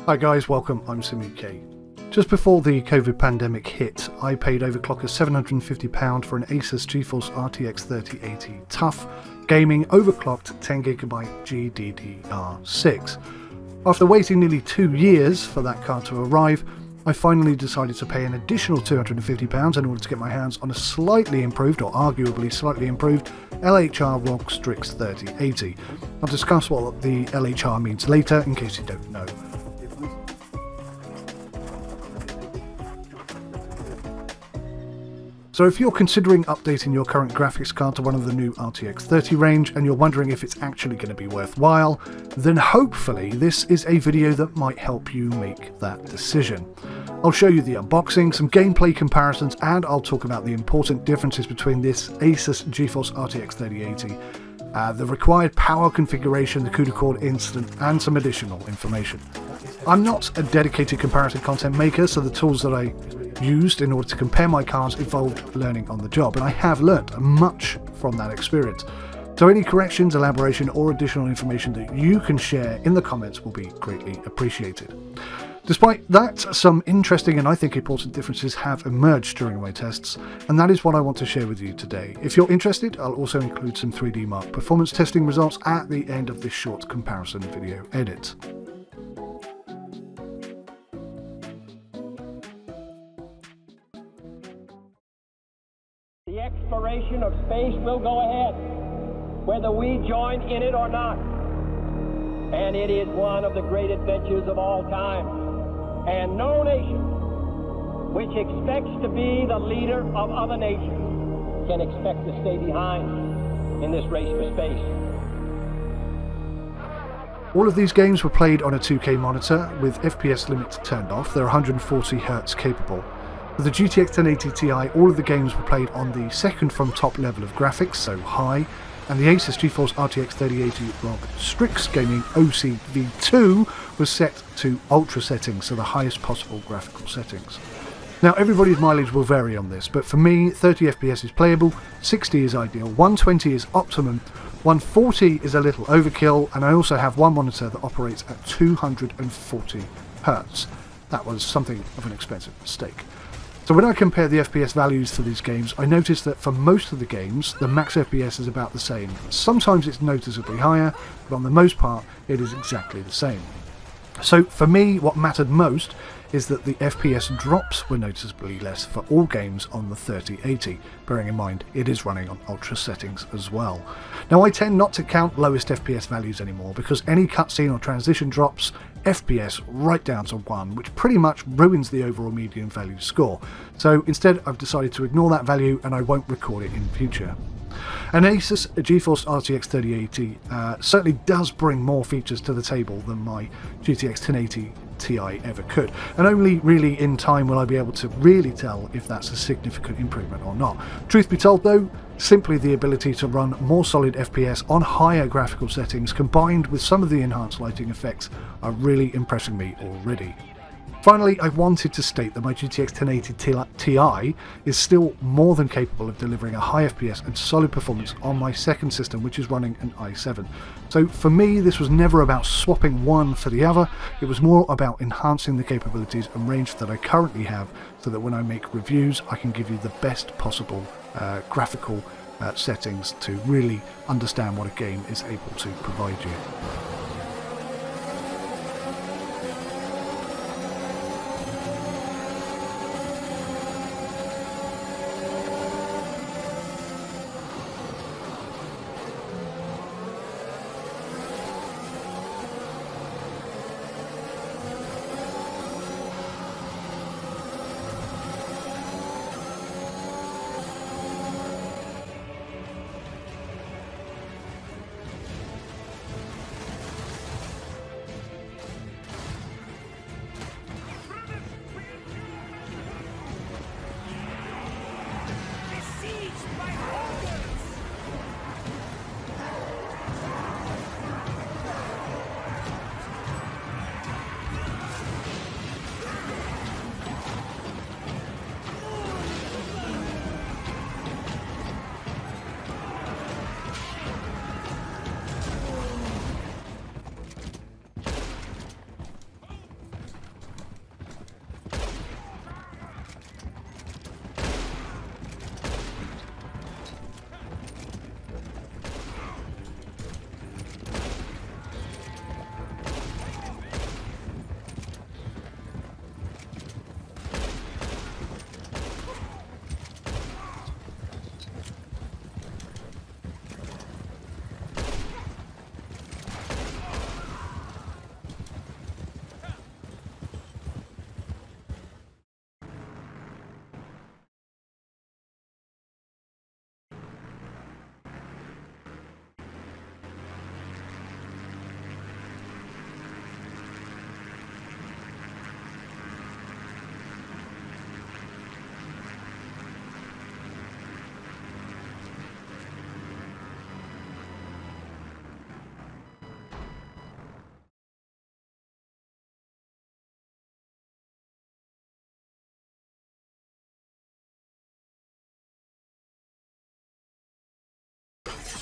Hi guys, welcome, I'm 𝐒𝐤𝑕. Just before the COVID pandemic hit, I paid overclockers £750 for an ASUS GeForce RTX 3080 TUF gaming overclocked 10GB GDDR6. After waiting nearly 2 years for that card to arrive, I finally decided to pay an additional £250 in order to get my hands on a slightly improved, or arguably slightly improved, LHR ROG STRIX 3080. I'll discuss what the LHR means later in case you don't know. So if you're considering updating your current graphics card to one of the new RTX 30 range and you're wondering if it's actually going to be worthwhile, then hopefully this is a video that might help you make that decision. I'll show you the unboxing, some gameplay comparisons, and I'll talk about the important differences between this ASUS GeForce RTX 3080, the required power configuration, the 𝗂𝐿HD incident, and some additional information. I'm not a dedicated comparison content maker, so the tools that I used in order to compare my cards involved learning on the job, and I have learnt much from that experience. So any corrections, elaboration, or additional information that you can share in the comments will be greatly appreciated. Despite that, some interesting and I think important differences have emerged during my tests, and that is what I want to share with you today. If you're interested, I'll also include some 3D Mark performance testing results at the end of this short comparison video edit. The exploration of space will go ahead, whether we join in it or not. And it is one of the great adventures of all time. And no nation which expects to be the leader of other nations can expect to stay behind in this race for space. All of these games were played on a 2K monitor with FPS limits turned off. They're 140Hz capable. For the GTX 1080 Ti, all of the games were played on the second from top level of graphics, so high, and the ASUS GeForce RTX 3080 ROG STRIX gaming 𝐒𝐤𝑕 was set to ultra settings, so the highest possible graphical settings. Now everybody's mileage will vary on this, but for me 30 FPS is playable, 60 is ideal, 120 is optimum, 140 is a little overkill, and I also have one monitor that operates at 240Hz. That was something of an expensive mistake. So when I compare the FPS values for these games, I noticed that for most of the games, the max FPS is about the same. Sometimes it's noticeably higher, but on the most part, it is exactly the same. So for me, what mattered most is that the FPS drops were noticeably less for all games on the 3080, bearing in mind it is running on ultra settings as well. Now I tend not to count lowest FPS values anymore because any cutscene or transition drops FPS right down to 1, which pretty much ruins the overall median value score. So instead I've decided to ignore that value and I won't record it in future. An ASUS GeForce RTX 3080 certainly does bring more features to the table than my GTX 1080 Ti ever could, and only really in time will I be able to really tell if that's a significant improvement or not. Truth be told though, simply the ability to run more solid FPS on higher graphical settings combined with some of the enhanced lighting effects are really impressing me already. Finally, I wanted to state that my GTX 1080 Ti is still more than capable of delivering a high FPS and solid performance on my second system, which is running an i7. So for me, this was never about swapping one for the other, it was more about enhancing the capabilities and range that I currently have so that when I make reviews, I can give you the best possible graphical settings to really understand what a game is able to provide you.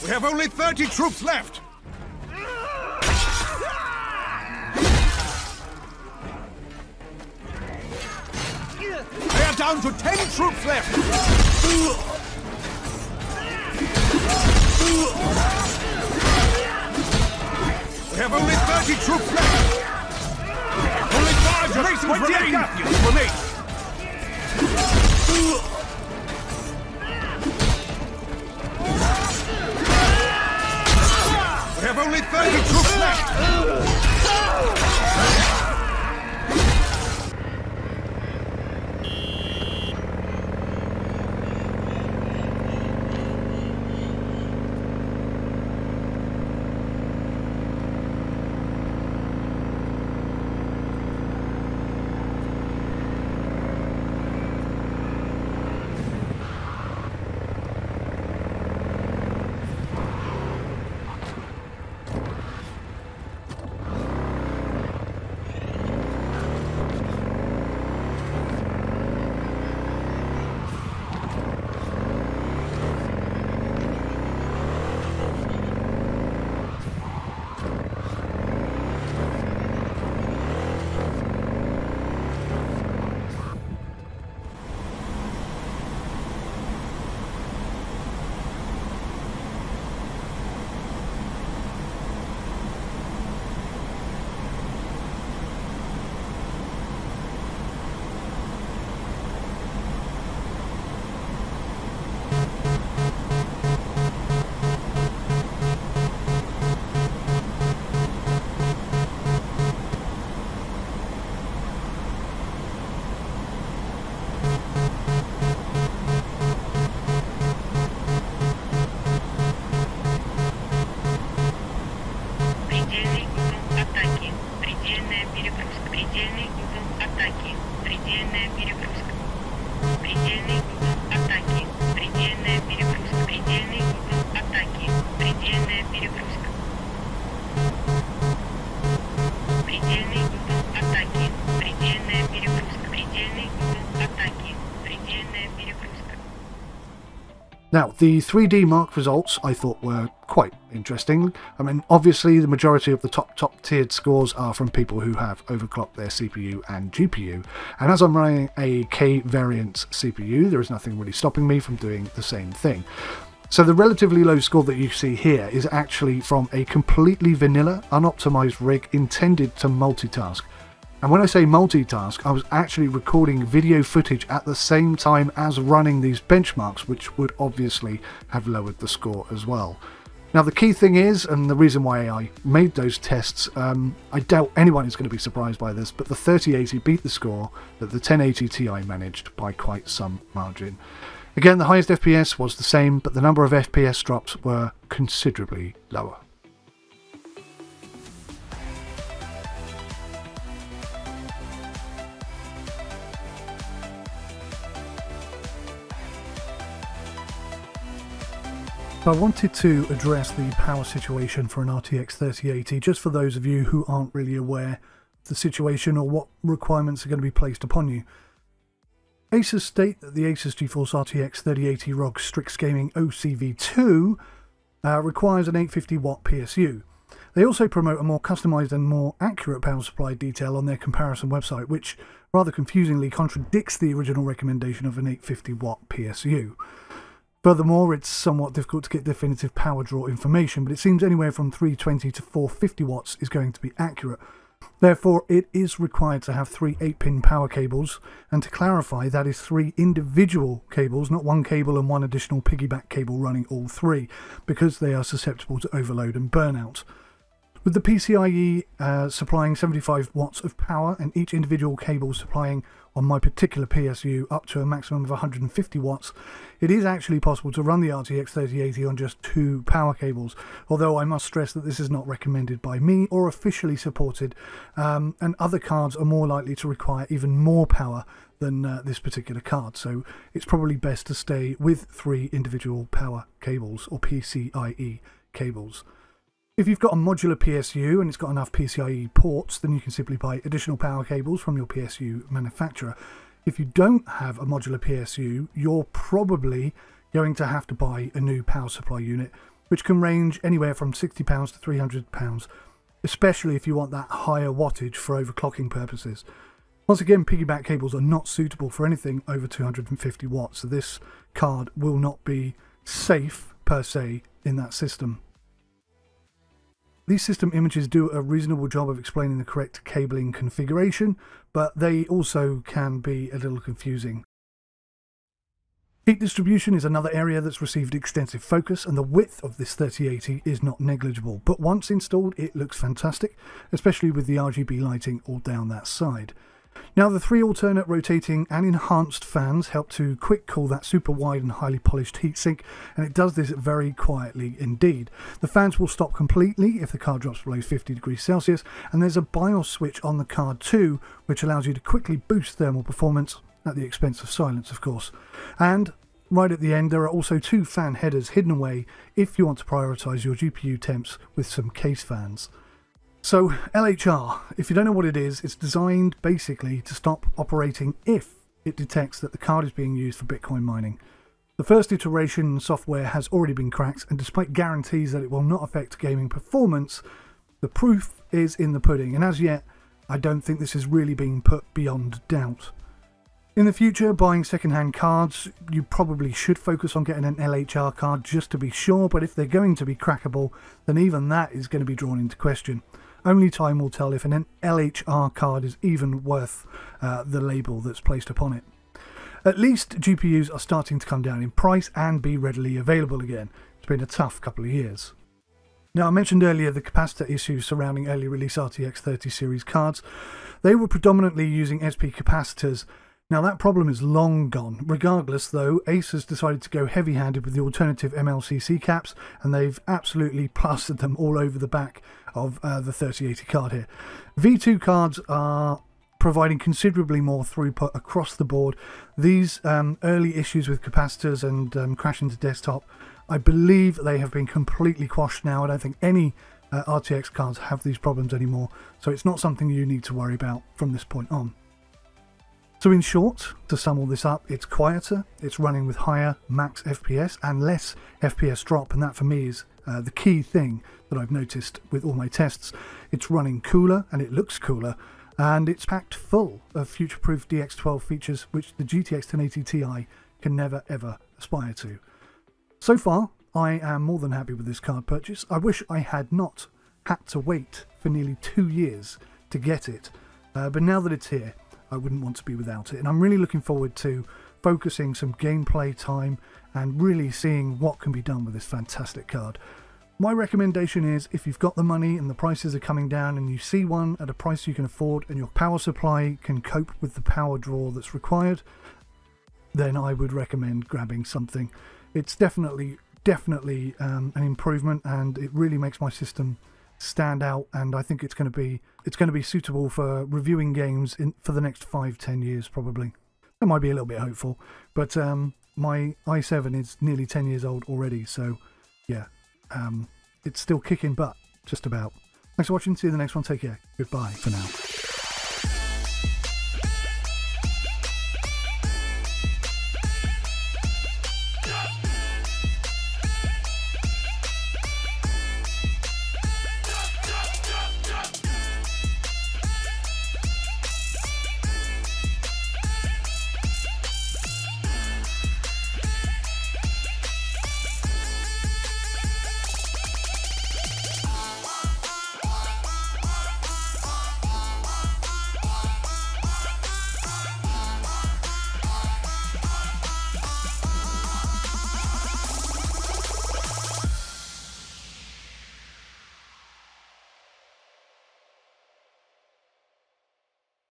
We have only 30 troops left! We are down to 10 troops left! We have only 30 troops left! Only 5 Generations remain! We have only 30 troops left! Now, the 3D mark results I thought were quite interesting. I mean, obviously the majority of the top tiered scores are from people who have overclocked their CPU and GPU, and as I'm running a K variant CPU, there is nothing really stopping me from doing the same thing. So the relatively low score that you see here is actually from a completely vanilla, unoptimized rig intended to multitask. And when I say multitask, I was actually recording video footage at the same time as running these benchmarks, which would obviously have lowered the score as well. Now the key thing is, and the reason why I made those tests, I doubt anyone is going to be surprised by this, but the 3080 beat the score that the 1080 Ti managed by quite some margin. Again, the highest FPS was the same, but the number of FPS drops were considerably lower. I wanted to address the power situation for an RTX 3080, just for those of you who aren't really aware of the situation or what requirements are going to be placed upon you. ASUS state that the ASUS GeForce RTX 3080 ROG Strix Gaming OCV2 requires an 850 watt PSU. They also promote a more customised and more accurate power supply detail on their comparison website, which rather confusingly contradicts the original recommendation of an 850 watt PSU. Furthermore, it's somewhat difficult to get definitive power draw information, but it seems anywhere from 320 to 450 watts is going to be accurate. Therefore, it is required to have 3 8-pin power cables, and to clarify, that is 3 individual cables, not one cable and one additional piggyback cable running all 3, because they are susceptible to overload and burnout. With the PCIe supplying 75 watts of power and each individual cable supplying on my particular PSU up to a maximum of 150 watts, it is actually possible to run the RTX 3080 on just 2 power cables, although I must stress that this is not recommended by me or officially supported, and other cards are more likely to require even more power than this particular card, so it's probably best to stay with 3 individual power cables or PCIe cables. If you've got a modular PSU and it's got enough PCIe ports, then you can simply buy additional power cables from your PSU manufacturer. If you don't have a modular PSU, you're probably going to have to buy a new power supply unit, which can range anywhere from £60 to £300, especially if you want that higher wattage for overclocking purposes. Once again, piggyback cables are not suitable for anything over 250 watts, so this card will not be safe per se in that system. These system images do a reasonable job of explaining the correct cabling configuration, but they also can be a little confusing. Heat distribution is another area that's received extensive focus, and the width of this 3080 is not negligible, but once installed it looks fantastic, especially with the RGB lighting all down that side. Now, the 3 alternate rotating and enhanced fans help to quick cool that super wide and highly polished heatsink, and it does this very quietly indeed. The fans will stop completely if the card drops below 50 degrees Celsius, and there's a BIOS switch on the card too, which allows you to quickly boost thermal performance at the expense of silence, of course. And right at the end there are also 2 fan headers hidden away if you want to prioritise your GPU temps with some case fans. So LHR, if you don't know what it is, it's designed basically to stop operating if it detects that the card is being used for Bitcoin mining. The first iteration software has already been cracked, and despite guarantees that it will not affect gaming performance, the proof is in the pudding, and as yet I don't think this is really being put beyond doubt. In the future, buying second-hand cards, you probably should focus on getting an LHR card just to be sure, but if they're going to be crackable, then even that is going to be drawn into question. Only time will tell if an LHR card is even worth the label that's placed upon it. At least GPUs are starting to come down in price and be readily available again. It's been a tough couple of years. Now, I mentioned earlier the capacitor issues surrounding early release RTX 30 series cards. They were predominantly using SP capacitors. Now, that problem is long gone. Regardless, though, ASUS decided to go heavy-handed with the alternative MLCC caps, and they've absolutely plastered them all over the back of the 3080 card here. V2 cards are providing considerably more throughput across the board. These early issues with capacitors and crashing to desktop, I believe they have been completely quashed now. I don't think any RTX cards have these problems anymore, so it's not something you need to worry about from this point on. So in short, to sum all this up, it's quieter, it's running with higher max FPS and less FPS drop, and that for me is the key thing that I've noticed with all my tests. It's running cooler and it looks cooler, and it's packed full of future-proof DX12 features which the GTX 1080 Ti can never ever aspire to. So far, I am more than happy with this card purchase. I wish I had not had to wait for nearly 2 years to get it, but now that it's here, I wouldn't want to be without it, and I'm really looking forward to focusing some gameplay time and really seeing what can be done with this fantastic card. My recommendation is, if you've got the money and the prices are coming down and you see one at a price you can afford and your power supply can cope with the power draw that's required, then I would recommend grabbing something. It's definitely an improvement, and it really makes my system stand out, and I think it's going to be suitable for reviewing games for the next 5-10 years probably. That might be a little bit hopeful, but my i7 is nearly 10 years old already, so yeah, it's still kicking butt, just about. Thanks for watching, see you in the next one, take care, goodbye for now.